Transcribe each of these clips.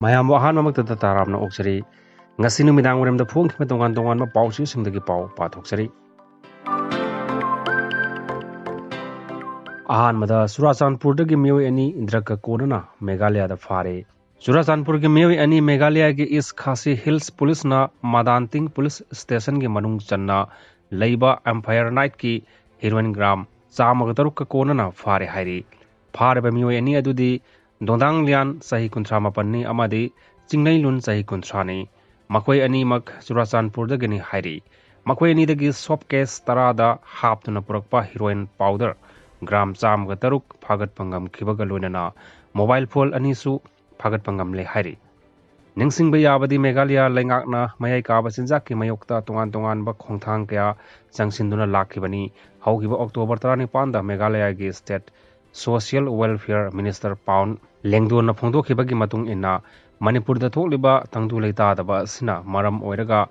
ꯃꯌꯥꯝꯕꯨ ꯑꯍꯥꯟꯕꯃꯛꯇꯗ ꯇꯔꯥꯝꯅ ꯑꯣꯛꯆꯔꯤ ꯉꯁꯤ ꯅꯨꯃꯤꯗꯥꯡ ꯋꯥꯏꯔꯝꯗ ꯐꯣꯡꯈꯤꯕ ꯇꯣꯉꯥꯟ ꯇꯣꯉꯥꯟꯕ ꯄꯥꯎꯆꯦꯁꯤꯡꯗꯒꯤ ꯄꯥꯎ ꯄꯥꯊꯣꯛꯆꯔꯤ ꯑꯍꯥꯟꯕꯗ ꯆꯨꯔꯥꯆꯥꯟꯄꯨꯔꯗꯒꯤ ꯃꯤꯑꯣꯏ ꯑꯅꯤ ꯗ꯭ꯔꯒꯀ ꯀꯣꯟꯅꯅ ꯃꯦꯘꯥꯂꯌꯥꯗ ꯐꯥꯔꯦ ꯆꯨꯔꯥꯆꯥꯟꯄꯨꯔꯒꯤ ꯃꯤꯑꯣꯏ ꯑꯅꯤ ꯃꯦꯘꯥꯂꯌꯥꯒꯤ ꯏꯁ ꯈꯥꯁꯤ ꯍꯤꯜꯁ ꯄꯨꯂꯤꯁꯅ ꯃꯥꯗꯥꯟꯇꯤꯡ ꯄꯨꯂꯤꯁ ꯁ꯭ꯇꯦꯁꯟꯒꯤ ꯃꯅꯨꯡ ꯆꯟꯅ ꯂꯩꯕ ꯑꯦꯝꯐꯥꯌꯔ ꯅꯥꯏꯠꯀꯤ ꯍꯤꯔꯣꯏꯟ ꯒ꯭ꯔꯥꯝ 103ꯀ ꯀꯣꯟꯅꯅ ꯐꯥꯔꯦ ꯍꯥꯏꯔꯤ ꯐꯥꯔꯤꯕ ꯃꯤꯑꯣꯏ ꯑꯅꯤ ꯑꯗꯨꯗꯤ ꯗꯣꯡꯗꯥꯡꯂꯤꯌꯥꯟ ꯆꯍꯤ 38ꯅꯤ ꯑꯃꯗꯤ ꯆꯤꯡꯅꯩꯂꯨꯟ ꯆꯍꯤ 30ꯅꯤ ꯃꯈꯣꯏ ꯑꯅꯤꯃꯛ ꯆꯨꯔꯥꯆꯥꯟꯄꯨꯔꯗꯒꯤꯅꯤ ꯍꯥꯏꯔꯤ ꯃꯈꯣꯏ ꯑꯅꯤꯗꯒꯤ ꯁꯣꯞ ꯀꯦꯁ 10ꯗ ꯍꯥꯞꯇꯨꯅ ꯄꯨꯔꯛꯄ ꯍꯤꯔꯣꯏꯟ पाउडर ग्राम 103 फागꯠꯄ ꯉꯝꯈꯤꯕꯒ ꯂꯣꯏꯅꯅ मोबाइल फोन अनीसु फागꯠꯄ ꯉꯝꯂꯦ ꯍꯥꯏꯔꯤ ꯅꯤꯡꯁꯤꯡꯕ ꯌꯥꯕꯗꯤ ꯃꯦꯘꯥꯂꯌꯥ ꯂꯩꯉꯥꯛꯅ ꯃꯌꯥꯏ ꯀꯥꯕ ꯆꯤꯟꯖꯥꯛꯀꯤ ꯃꯥꯌꯣꯛꯇ ꯇꯣꯉꯥꯟ ꯇꯣꯉꯥꯟꯕ ꯈꯣꯡꯊꯥꯡ ꯀꯌꯥ ꯆꯪꯁꯤꯟꯗꯨꯅ ꯂꯥꯛꯈꯤꯕꯅꯤ ꯍꯧꯈꯤꯕ ꯑꯣꯛꯇꯣꯕꯔ 19ꯗ ꯃꯦꯘꯥꯂꯌꯥꯒꯤ ꯁ꯭ꯇꯦꯠ ꯁꯣꯁꯤꯌꯦꯜ ꯋꯦꯜꯐꯤꯌꯔ ꯃꯤꯅꯤꯁꯇꯔ ꯄꯥꯎꯟ ꯂꯦꯡꯗꯣꯟꯅ ꯐꯣꯡꯗꯣꯛꯈꯤꯕꯒꯤ ꯃꯇꯨꯡ ꯏꯟꯅ ꯃꯅꯤꯄꯨꯔꯗ ꯊꯣꯛꯂꯤꯕ ꯇꯪꯗꯨ ꯂꯩꯇꯥꯗꯕ ꯑꯁꯤꯅ ꯃꯔꯝ ꯑꯣꯏꯔꯒ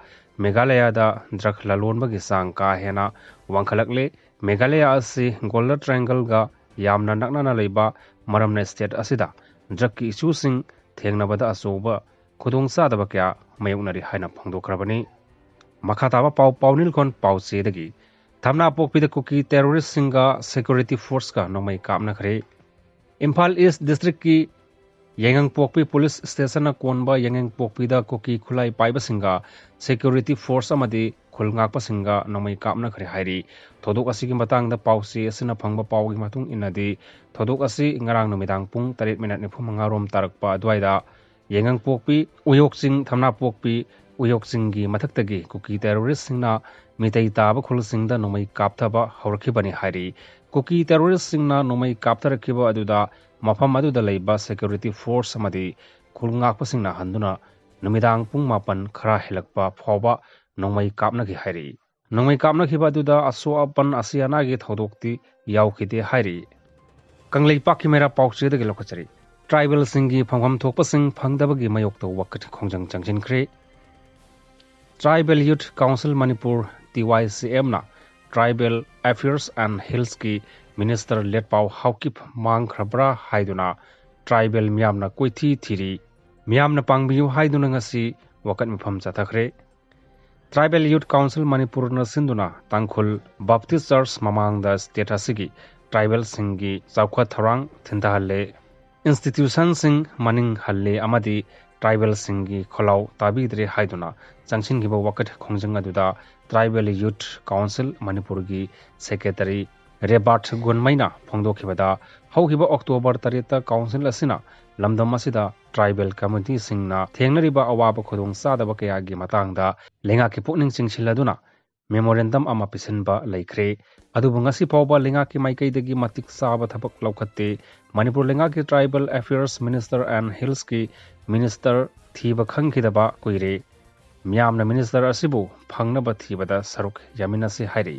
ꯃꯦꯘꯥꯂꯌꯥꯗ ꯗ꯭ꯔꯒ ꯂꯂꯣꯟꯕꯒꯤ ꯆꯥꯡ ꯀꯥ ꯍꯦꯟꯅ ꯋꯥꯡꯈꯠꯂꯛꯂꯦ ꯃꯦꯘꯥꯂꯌꯥ ꯑꯁꯤ ꯒꯣꯜꯗꯟ ꯇ꯭ꯔꯥꯏꯡꯒꯜꯒ ꯌꯥꯝꯅ ꯅꯛꯅꯅ ꯂꯩꯕ ꯃꯔꯝꯅ ꯁ꯭ꯇꯦꯠ ꯑꯁꯤꯗ ꯗ꯭ꯔꯒꯀꯤ ꯏꯁꯨꯁꯤꯡ ꯊꯦꯡꯅꯕꯗ ꯑꯆꯧꯕ ꯈꯨꯗꯣꯡꯆꯥꯗꯕ ꯀꯌꯥ ꯃꯥꯌꯣꯛꯅꯔꯤ ꯍꯥꯏꯅ ꯐꯣꯡꯗꯣꯛꯈ꯭ꯔꯕꯅꯤ ꯃꯈꯥ ꯇꯥꯕ ꯄꯥꯎꯅꯤꯜꯀꯣꯟ ꯄꯥꯎꯆꯦꯗꯒꯤ ꯊꯝꯅꯥꯄꯣꯛꯄꯤꯗ ꯀꯨꯀꯤ ꯇꯦꯔꯣꯔꯤꯁꯁꯤꯡꯒ ꯁꯦꯀ꯭ꯌꯨꯔꯤꯇꯤ ꯐꯣर्सꯀ ꯅꯣꯡꯃꯩ ꯀꯥꯞꯅꯈ꯭ꯔꯦ इम्फाल ईस्ट डिस्ट्रिक्ट की येंगंगपोकपी पुलिस स्टेशन कोनबा येंगंगपोकपीदा कुकी खुलाई पाइबसिंगा सिक्योरिटी फोर्स अमदी खुलंगाकपसिंगा नोमई कापनखरे हाइरी थोदोक असिगी मतांगदा पाउसी असिना फंगबा पाउगी मतुंग इनदी थोदोक असि ngarang नुमिदांग पुंग 3:45 रोम तारकपा अद्वाइदा येंगंगपोकपी उयोकसिंग थमनापोकपी उयोकसिंगी मथक्तगी कुकी टेररिस्ट सिंगना मितै ताबा खुलसिंगदा नोमई कापथबा हौरखिबनी हाइरी कुकी टेररिस्ट सिंगना नोमई कापथरखिबा अदुदा मफम अदुदा लैबा सिक्योरिटी फोर्स अमदी खुलंगाकपसिंगना हंदुना नुमिदांग पुंग 9 खरा हेलकपा फावबा नोमई कापनगी हाइरी नोमई कापनखिबा अदुदा असोअपन असियानागी थौदोक्ति यावखिदे हाइरी कंगलैपाकि मेरा पाउचेदगी लोकचरी ट्राइबल सिंगी फंगम थोकपसिंग फंगदबगी मयोक्तो वकट खोंजंग चंगजिनख्रे tribal youth council Manipur TYCM ना ट्राइबल अफेयर्स एंड हिल्स की मिनिस्टर लेटपाउ हाउकिप मांगख्रब्रा हाइदुना ट्राइबल मियामना कोइथी थीरी मियामना पांगबियु हाइदुना ngasi वकट मफम चथखरे ट्राइबल यूथ काउंसिल मणिपुर न सिंधुना तांखुल बाप्टिस्ट चर्च ममांगदा स्टेट असिगी ट्राइबल सिंगी चौखा थरांग थिंदाहले इंस्टीट्यूशन सिंग मनिंग हल्ले अमदी ट्राइबल सिंगी खोलाव ताबीद्रे हाइदुना चंगसिनगिबा वकट खोंजंग अदुदा ट्राइबल यूथ काउंसिल मणिपुर की सेक्रेटरी रेबाट गुनमैना फोंदोखिबदा हौखिबा अक्टोबर 3 काउंसिल असिना लमदम असिदा ट्राइबल कम्युनिटी सिंगना थेंगनरिबा अवाबा खुदोंग चादबा कयागी मतांगदा लेंगाकी पुकनिंग चिंगसिलदुना मेमोरेंडम अमा पिसनबा लैख्रे अदुबु ngasi फावबा लेंगाकी माइकैदगी मतिक चाबा थबक लौखत्ते मणिपुर लेंगाकी tribal affairs minister and hills की मिनिस्टर थीबा खंगखिदबा कुइरे मियामना मिनिस्टर असिबु फंगनबा थीबदा सरुक यामिनसे हाइरे